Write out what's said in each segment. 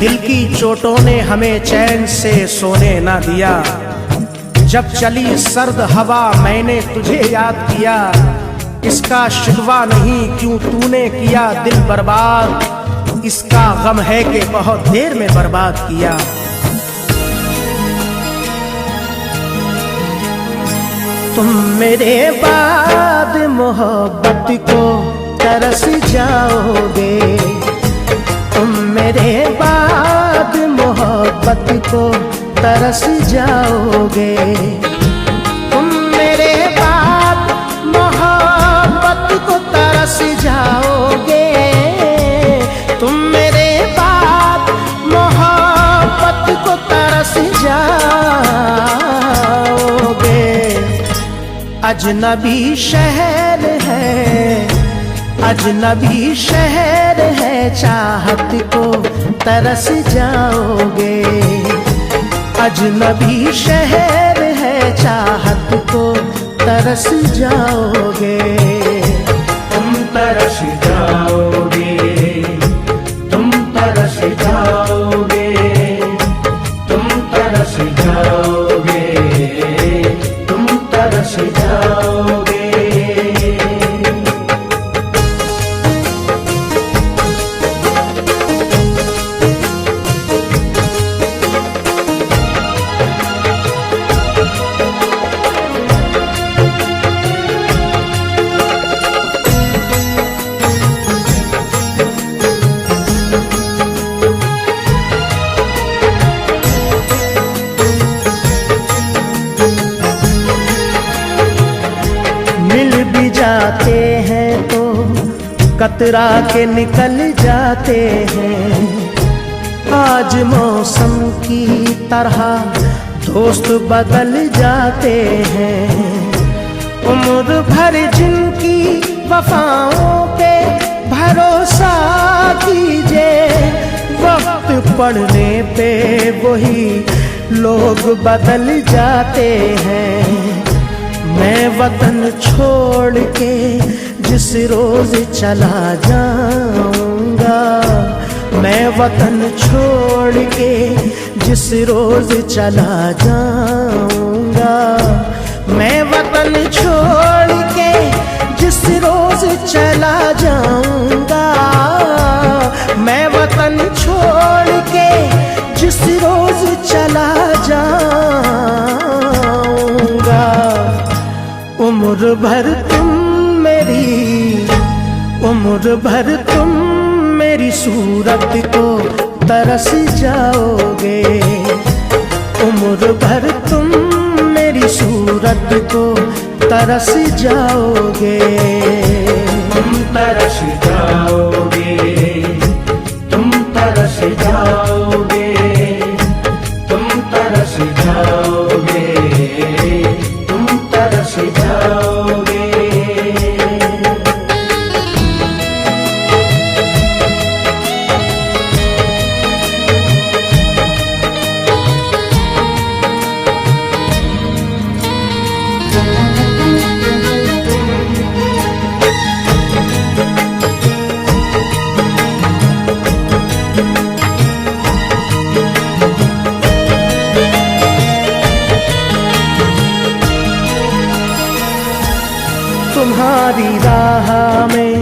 दिल की चोटों ने हमें चैन से सोने ना दिया। जब चली सर्द हवा मैंने तुझे याद किया। इसका शिकवा नहीं क्यों तूने किया दिल बर्बाद, इसका गम है कि बहुत देर में बर्बाद किया। तुम मेरे बाद मोहब्बत को तरस जाओगे, तुम मेरे बाद मोहब्बत को तरस जाओगे। तुम मेरे बाद मोहब्बत को तरस जाओगे, तुम मेरे बाद मोहब्बत को तरस जाओगे। अजनबी शहर है, अजनबी शहर है, चाहत को तरस जाओगे। अजनबी शहर है, चाहत को तरस जाओगे। तुम तरस जाओगे, तुम तरस जाओगे, तुम तरस जाओगे, तुम तरस जाओगे। जाते हैं तो कतरा के निकल जाते हैं। आज मौसम की तरह दोस्त बदल जाते हैं। उम्र भर जिनकी वफाओं पे भरोसा कीजिए, वक्त पड़ने पे वही लोग बदल जाते हैं। मैं वतन छोड़ के जिस रोज चला जाऊंगा, मैं वतन छोड़ के जिस रोज चला जाऊंगा, मैं वतन छोड़ के जिस रोज चला जाऊंगा, मैं वतन छोड़ के जिस रोज चला जाऊंगा। उम्र भर तुम मेरी, उम्र भर तुम मेरी सूरत को तरस जाओगे। उम्र भर तुम मेरी सूरत को तरस जाओगे। तुम तरस जाओगे, तुम तरस जाओगे, तुम तरस जाओगे, तुम तरस जाओगे। तुम्हारी राह में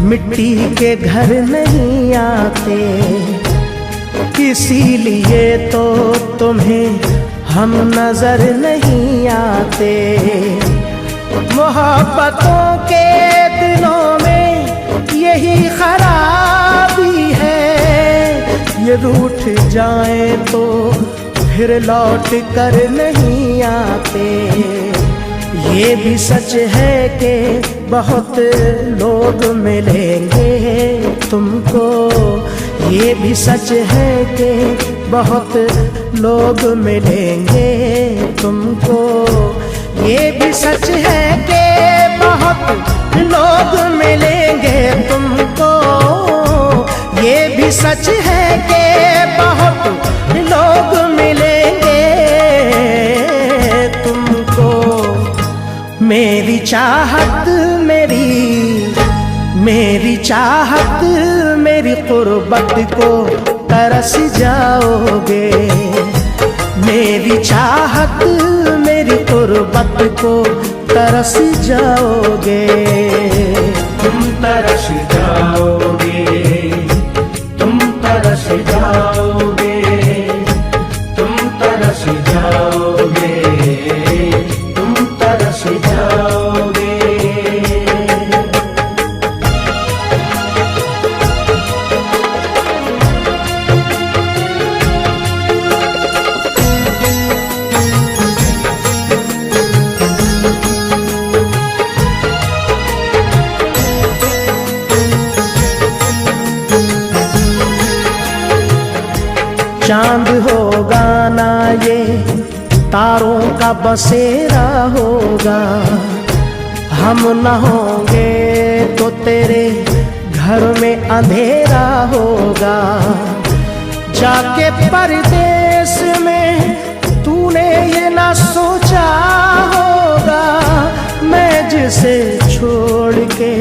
मिट्टी के घर नहीं आते, इसीलिए तो तुम्हें हम नजर नहीं आते। मोहब्बतों के दिनों में यही खराबी है, ये रूठ जाए तो फिर लौट कर नहीं आते। ये भी सच है कि बहुत लोग मिलेंगे तुमको, ये भी सच है कि बहुत लोग मिलेंगे तुमको। ये भी सच है कि बहुत लोग मिलेंगे तुमको, ये भी सच है कि बहुत लोग मिलेंगे तुमको। मेरी चाहत मेरी चाहत मेरी कुर्बत को तरस जाओगे। मेरी चाहत मेरी तुरबत को तरस जाओगे। तुम तरस जाओगे, तुम तरस जाओगे, तुम तरस जाओगे, तुम तरस जाओगे। चांद होगा ना ये तारों का बसेरा होगा। हम न होंगे तो तेरे घर में अंधेरा होगा। जाके परदेस में तूने ये ना सोचा होगा, मैं जिसे छोड़ के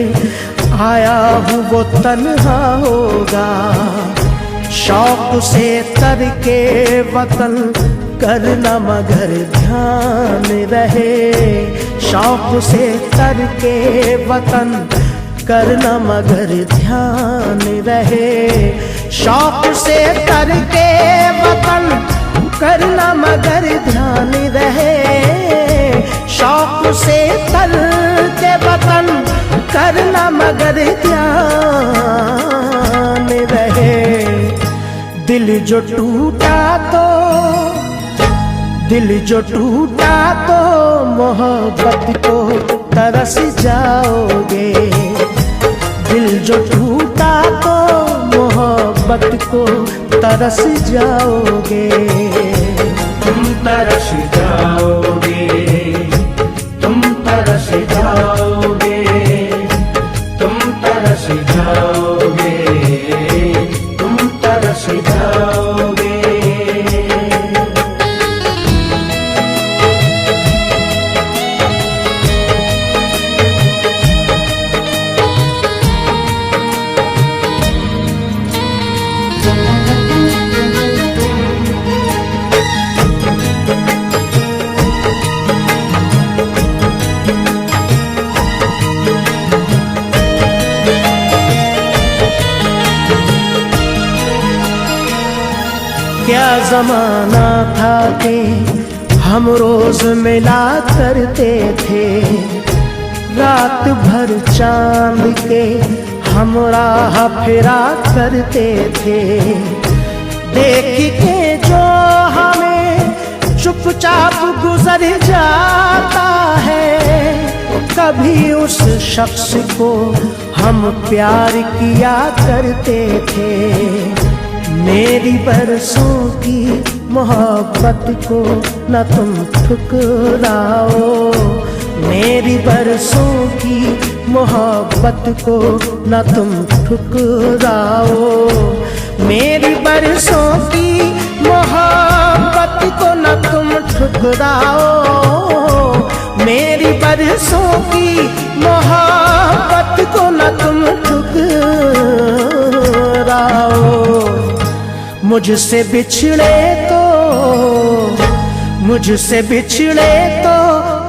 आया हूँ वो तन्हा होगा। शौक से तरके वतन करना मगर ध्यान रहे। शौक से तरके वतन करना मगर ध्यान रहे। शौक से तरके वतन करना मगर ध्यान रहे। शौक से तरके वतन करना मगर ध्यान रहे। दिल जो टूटा तो मोहब्बत को तरस जाओगे। दिल जो टूटा तो मोहब्बत को तरस जाओगे। तुम तरस जाओगे, तुम तरस जाओगे, तुम तरस जाओगे, तुम तरस जाओगे। क्या जमाना था कि हम रोज मिला करते थे। रात भर चांद के हम राह फिरा करते थे। देख के जो हमें चुपचाप गुजर जाता है, कभी उस शख्स को हम प्यार किया करते थे। मेरी बरसों की मोहब्बत को न तुम ठुकराओ। मेरी बरसों की मोहब्बत को न तुम ठुकराओ। मेरी बरसों की मोहब्बत को न तुम ठुकराओ। मेरी बरसों की मोहब्बत को न तुम ठुकराओ। मुझसे बिछड़े तो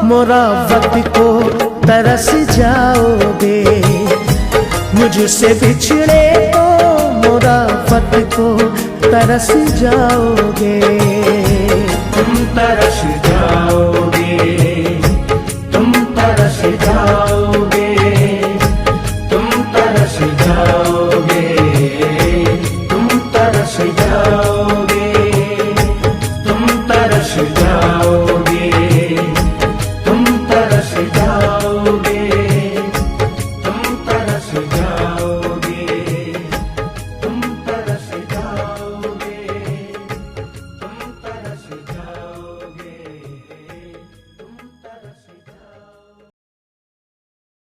मुरावत को तरस जाओगे। मुझसे बिछड़े तो मुरावत को तरस जाओगे। तुम तरस जाओगे, तुम तरस जाओगे, तुम तरस जाओगे, तुम तरस जाओगे।